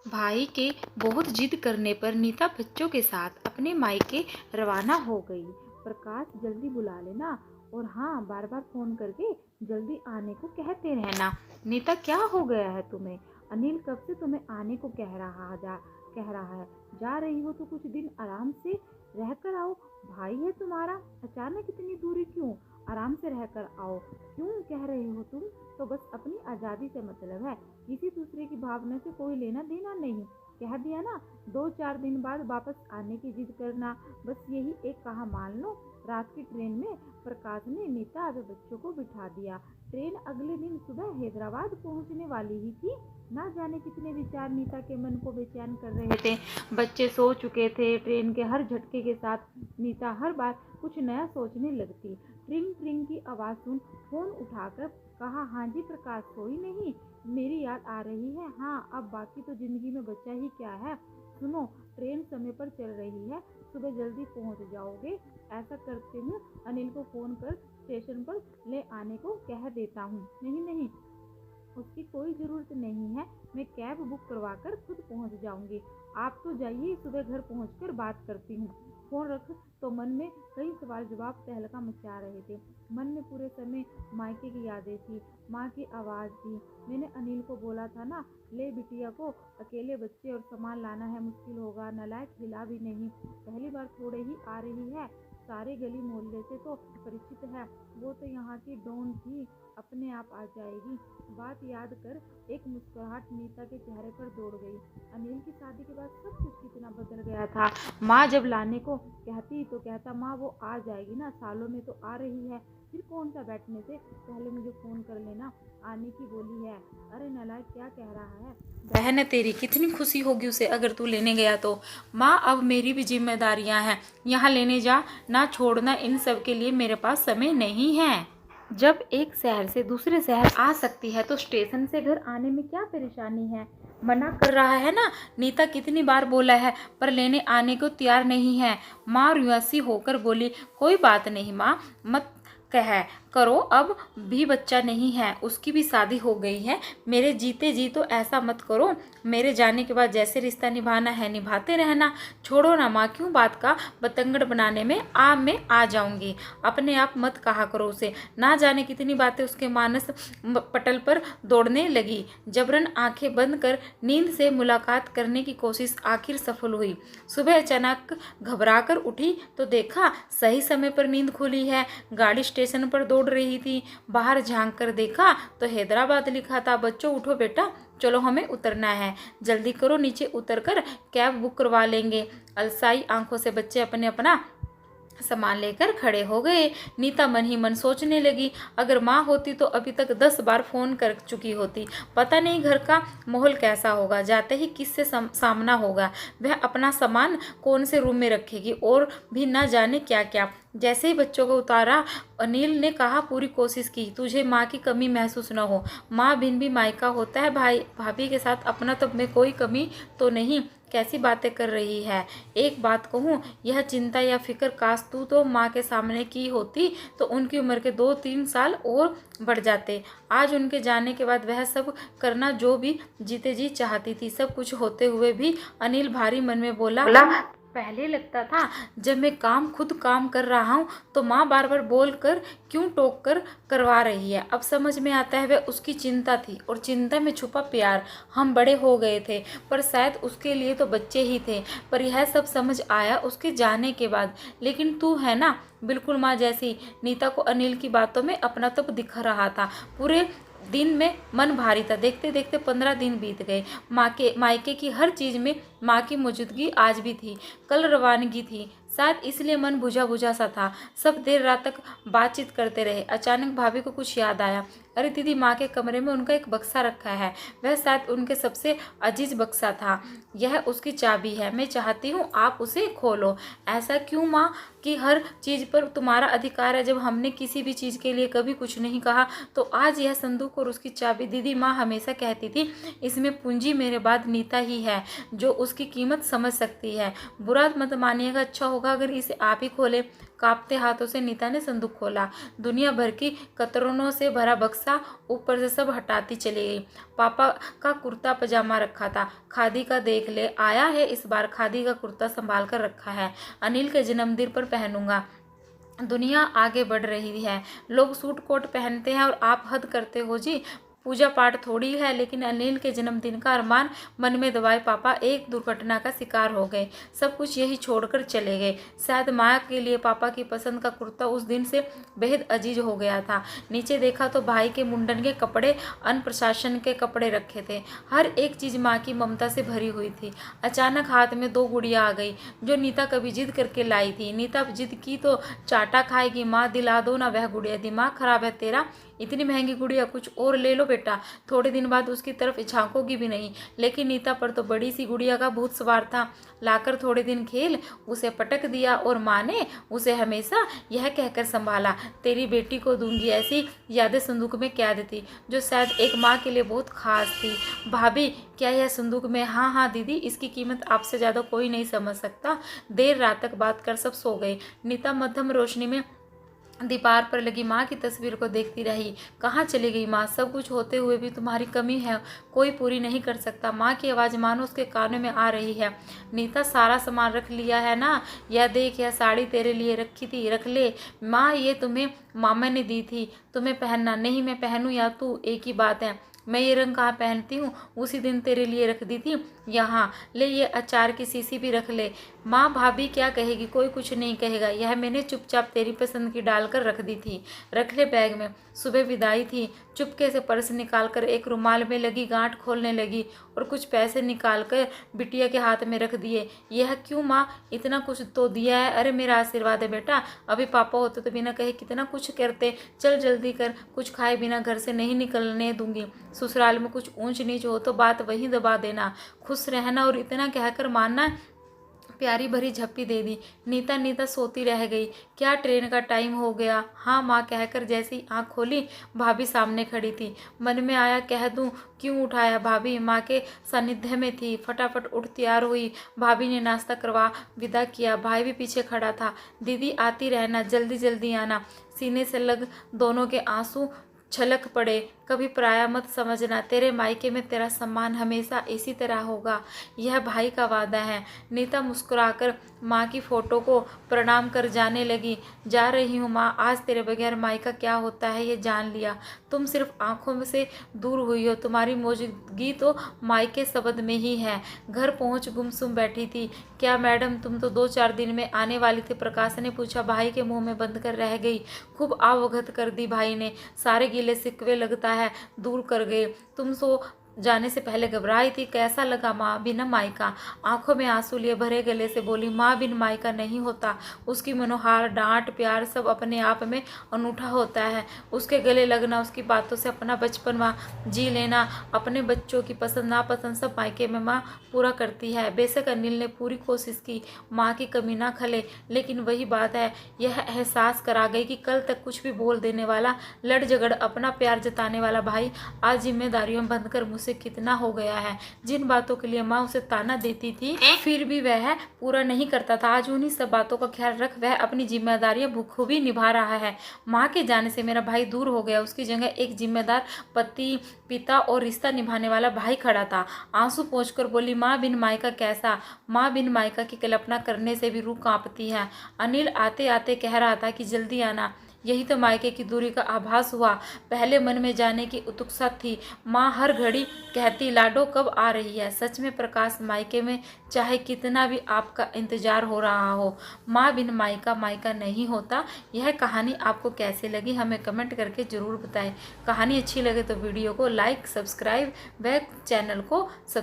भाई के बहुत जिद करने पर नीता बच्चों के साथ अपने मायके रवाना हो गई। प्रकाश जल्दी बुला लेना और हाँ बार बार फोन करके जल्दी आने को कहते रहना। नीता क्या हो गया है तुम्हें? अनिल कब से तुम्हें आने को कह रहा है। जा रही हो तो कुछ दिन आराम से रह कर आओ। भाई है तुम्हारा, अचानक इतनी दूरी क्यों? आराम से रह कर आओ क्यों कह रहे हो तुम? तो बस अपनी आज़ादी से मतलब है, किसी दूसरे की भावना से कोई लेना देना नहीं। कह दिया ना, 2-4 दिन बाद वापस आने की जिद करना, बस यही एक कहा मान लो। रात की ट्रेन में प्रकाश ने नीता और बच्चों को बिठा दिया। ट्रेन अगले दिन सुबह हैदराबाद पहुंचने वाली ही थी। ना जाने कितने विचार नीता के मन को बेचैन कर रहे थे। बच्चे सो चुके थे। ट्रेन के हर झटके के साथ नीता हर बार कुछ नया सोचने लगती। ट्रिंग ट्रिंग की आवाज़ सुन फोन उठाकर कहा, हाँ जी प्रकाश, सोई नहीं? मेरी याद आ रही है? हाँ, अब बाकी तो जिंदगी में बचा ही क्या है। सुनो, ट्रेन समय पर चल रही है, सुबह जल्दी पहुंच जाओगे। ऐसा करते हूँ, अनिल को फ़ोन कर स्टेशन पर ले आने को कह देता हूँ। नहीं नहीं, उसकी कोई ज़रूरत नहीं है, मैं कैब बुक करवा कर खुद पहुँच जाऊँगी। आप तो जाइए, सुबह घर पहुँचकर बात करती हूँ। फ़ोन रख। तो मन में कई सवाल जवाब तहलका मचा रहे थे। मन में पूरे समय मायके की यादें थी, माँ की आवाज़ थी। मैंने अनिल को बोला था ना, ले बिटिया को, अकेले बच्चे और सामान लाना है, मुश्किल होगा। नालायक हिला भी नहीं, पहली बार थोड़े ही आ रही है, सारे गली मोहल्ले से तो परिचित है। वो तो यहाँ की डॉन थी, अपने आप आ जाएगी। बात याद कर एक मुस्कुराहट नीता के चेहरे पर दौड़ गई। अनिल की शादी के बाद सब कुछ कितना बदल गया था। माँ जब लाने को कहती तो कहता, माँ वो आ जाएगी ना, सालों में तो आ रही है, फिर कौन सा बैठने से पहले मुझे फ़ोन कर लेना, आने की बोली है। अरे नालायक, क्या कह रहा है? बहन है तेरी, कितनी खुशी होगी उसे अगर तू लेने गया तो। माँ अब मेरी भी जिम्मेदारियाँ हैं, यहाँ लेने जा ना छोड़ना, इन सब के लिए मेरे पास समय नहीं है। जब एक शहर से दूसरे शहर आ सकती है तो स्टेशन से घर आने में क्या परेशानी है? मना कर रहा है ना, नीता कितनी बार बोला है, पर लेने आने को तैयार नहीं है। माँ रुआसी होकर बोली, कोई बात नहीं माँ, मत कह करो, अब भी बच्चा नहीं है, उसकी भी शादी हो गई है। मेरे जीते जी तो ऐसा मत करो, मेरे जाने के बाद जैसे रिश्ता निभाना है निभाते रहना। छोड़ो ना माँ, क्यों बात का बतंगड़ बनाने में मैं आ जाऊंगी। अपने आप मत कहा करो उसे, ना जाने कितनी बातें उसके मानस पटल पर दौड़ने लगी। जबरन आंखें बंद कर नींद से मुलाकात करने की कोशिश आखिर सफल हुई। सुबह अचानक घबरा कर उठी तो देखा सही समय पर नींद खुली है। गाड़ी स्टेशन पर दौड़ रही थी। बाहर झांक कर देखा तो हैदराबाद लिखा था। बच्चों उठो बेटा, चलो हमें उतरना है, जल्दी करो, नीचे उतरकर कैब बुक करवा लेंगे। अलसाई आंखों से बच्चे अपने अपना सामान लेकर खड़े हो गए। नीता मन ही मन सोचने लगी, अगर माँ होती तो अभी तक 10 बार फोन कर चुकी होती। पता नहीं घर का माहौल कैसा होगा, जाते ही किससे सामना होगा, वह अपना सामान कौन से रूम में रखेगी और भी ना जाने क्या क्या। जैसे ही बच्चों को उतारा, अनिल ने कहा, पूरी कोशिश की तुझे माँ की कमी महसूस न हो। माँ बिन भी मायका होता है, भाई भाभी के साथ अपना तो में कोई कमी तो नहीं। कैसी बातें कर रही है। एक बात कहूँ, यह चिंता या फिक्र काश तू तो माँ के सामने की होती तो उनकी उम्र के 2-3 साल और बढ़ जाते। आज उनके जाने के बाद वह सब करना जो भी जीते जी चाहती थी। सब कुछ होते हुए भी अनिल भारी मन में बोला, पहले लगता था जब मैं खुद काम कर रहा हूँ तो माँ बार बार बोल कर क्यों टोक कर करवा रही है। अब समझ में आता है वह उसकी चिंता थी और चिंता में छुपा प्यार। हम बड़े हो गए थे पर शायद उसके लिए तो बच्चे ही थे। पर यह सब समझ आया उसके जाने के बाद। लेकिन तू है ना बिल्कुल माँ जैसी। नीता को अनिल की बातों में अपना तो दिख रहा था। पूरे दिन में मन भारी था। देखते देखते 15 दिन बीत गए। मायके की हर चीज़ में माँ की मौजूदगी आज भी थी। कल रवानगी थी, शायद इसलिए मन बुझा बुझा सा था। सब देर रात तक बातचीत करते रहे। अचानक भाभी को कुछ याद आया। अरे दीदी, माँ के कमरे में उनका एक बक्सा रखा है, वह शायद उनके सबसे अजीज बक्सा था। यह उसकी चाबी है, मैं चाहती हूँ आप उसे खोलो। ऐसा क्यों माँ, कि हर चीज़ पर तुम्हारा अधिकार है, जब हमने किसी भी चीज़ के लिए कभी कुछ नहीं कहा। तो आज यह संदूक और उसकी चाबी। दीदी, माँ हमेशा कहती थी इसमें पूंजी मेरे बाद नीता ही है जो उसकी कीमत समझ सकती है। बुरा मत मानिएगा, अच्छा होगा अगर इसे आप ही खोले। कांपते हाथों से नीता ने संदूक खोला। दुनिया भर की कतरनों से भरा बक्सा ऊपर से सब हटाती चली गई। पापा का कुर्ता पजामा रखा था, खादी का देख ले आया है, इस बार खादी का कुर्ता संभाल कर रखा है, अनिल के जन्मदिन पर पहनूंगा। दुनिया आगे बढ़ रही है, लोग सूट कोट पहनते हैं और आप हद करते हो जी। पूजा पाठ थोड़ी है, लेकिन अनिल के जन्मदिन का अरमान मन में दबाए पापा एक दुर्घटना का शिकार हो गए। सब कुछ यही छोड़कर चले गए। शायद माँ के लिए पापा की पसंद का कुर्ता उस दिन से बेहद अजीज हो गया था। नीचे देखा तो भाई के मुंडन के कपड़े, अन्न प्रशासन के कपड़े रखे थे। हर एक चीज़ माँ की ममता से भरी हुई थी। अचानक हाथ में 2 गुड़िया आ गई जो नीता कभी जिद करके लाई थी। नीता जिद की तो चाटा खाएगी, माँ दिला दो ना वह गुड़िया। दिमाग खराब है तेरा, इतनी महंगी गुड़िया, कुछ और ले लो बेटा। थोड़े दिन बाद उसकी तरफ झांकोगी भी नहीं। लेकिन नीता पर तो बड़ी सी गुड़िया का भूत सवार था। लाकर थोड़े दिन खेल, उसे पटक दिया और माँ ने उसे हमेशा यह कहकर संभाला, तेरी बेटी को दूंगी ऐसी यादें संदूक में कैद थी जो शायद एक माँ के लिए बहुत खास थी। भाभी क्या यह संदूक में? हाँ हाँ दीदी, इसकी कीमत आपसे ज़्यादा कोई नहीं समझ सकता। देर रात तक बात कर सब सो गए। नीता मध्यम रोशनी में दीवार पर लगी माँ की तस्वीर को देखती रही। कहाँ चली गई माँ? सब कुछ होते हुए भी तुम्हारी कमी है कोई पूरी नहीं कर सकता। माँ की आवाज़ मानो उसके कानों में आ रही है। नीता सारा सामान रख लिया है ना? यह देख, यह साड़ी तेरे लिए रखी थी, रख ले। माँ ये तुम्हें मामा ने दी थी, तुम्हें पहनना। नहीं मैं पहनूं या तू, एक ही बात है। मैं ये रंग कहाँ पहनती हूँ, उसी दिन तेरे लिए रख दी थी। यहाँ ले, ये अचार की शीशी भी रख ले। माँ भाभी क्या कहेगी? कोई कुछ नहीं कहेगा, यह मैंने चुपचाप तेरी पसंद की डालकर रख दी थी, रख ले बैग में। सुबह विदाई थी, चुपके से पर्स निकालकर एक रुमाल में लगी गांठ खोलने लगी और कुछ पैसे निकालकर बिटिया के हाथ में रख दिए। यह क्यों माँ? इतना कुछ तो दिया है। अरे मेरा आशीर्वाद है बेटा, अभी पापा होते तो बिना कहे कितना कुछ करते। चल जल्दी कर, कुछ खाए बिना घर से नहीं निकलने दूंगी। ससुराल में कुछ ऊंच नीच हो तो बात वहीं दबा देना, खुश रहना। और इतना कहकर मानना प्यारी भरी झप्पी दे दी। नीता सोती रह गई। क्या ट्रेन का टाइम हो गया? हाँ माँ कहकर जैसी आँख खोली, भाभी सामने खड़ी थी। मन में आया कह दूं, क्यों उठाया? भाभी माँ के सानिध्य में थी। फटाफट उठ तैयार हुई। भाभी ने नाश्ता करवा विदा किया। भाई भी पीछे खड़ा था। दीदी आती रहना, जल्दी जल्दी आना। सीने से लग दोनों के आंसू छलक पड़े। कभी पराया मत समझना, तेरे मायके में तेरा सम्मान हमेशा इसी तरह होगा, यह भाई का वादा है। नीता मुस्कुराकर माँ की फोटो को प्रणाम कर जाने लगी। जा रही हूँ माँ, आज तेरे बगैर मायका क्या होता है ये जान लिया। तुम सिर्फ आंखों में से दूर हुई हो, तुम्हारी मौजूदगी तो मायके शब्द में ही है। घर पहुँच गुमसुम बैठी थी। क्या मैडम, तुम तो 2-4 दिन में आने वाली थी? प्रकाश ने पूछा। भाई के मुंह में बंद कर रह गई। खूब अवगत कर दी भाई ने। सारे गिले शिकवे लगता है दूर कर गए। तुम सो जाने से पहले घबराई थी, कैसा लगा माँ बिना मायका? आंखों में आंसू लिए भरे गले से बोली, माँ बिन मायका नहीं होता। उसकी मनोहार डांट प्यार सब अपने आप में अनूठा होता है। उसके गले लगना, उसकी बातों से अपना बचपन माँ जी लेना, अपने बच्चों की पसंद नापसंद सब मायके में माँ पूरा करती है। बेशक अनिल ने पूरी कोशिश की माँ की कमी ना खले, लेकिन वही बात है, यह एहसास करा गई कि कल तक कुछ भी बोल देने वाला, लड़ झगड़ अपना प्यार जताने वाला भाई आज जिम्मेदारियों में बंधकर मुझसे कितना हो गया है। जिन बातों के लिए माँ उसे ताना देती थी फिर भी वह पूरा नहीं करता था, आज उन्हीं सब बातों का ख्याल रख वह अपनी जिम्मेदारियां बखूबी निभा रहा है। माँ के जाने से मेरा भाई दूर हो गया, उसकी जगह एक जिम्मेदार पति, पिता और रिश्ता निभाने वाला भाई खड़ा था। आंसू पोंछकर बोली, माँ बिन मायका कैसा? माँ बिन मायका की कल्पना करने से भी रूह कांपती है। अनिल आते आते कह रहा था कि जल्दी आना, यही तो मायके की दूरी का आभास हुआ। पहले मन में जाने की उत्सुकता थी। माँ हर घड़ी कहती, लाडो कब आ रही है? सच में प्रकाश मायके में चाहे कितना भी आपका इंतजार हो रहा हो, माँ बिन मायका मायका नहीं होता। यह कहानी आपको कैसे लगी हमें कमेंट करके ज़रूर बताएं। कहानी अच्छी लगे तो वीडियो को लाइक, सब्सक्राइब व चैनल को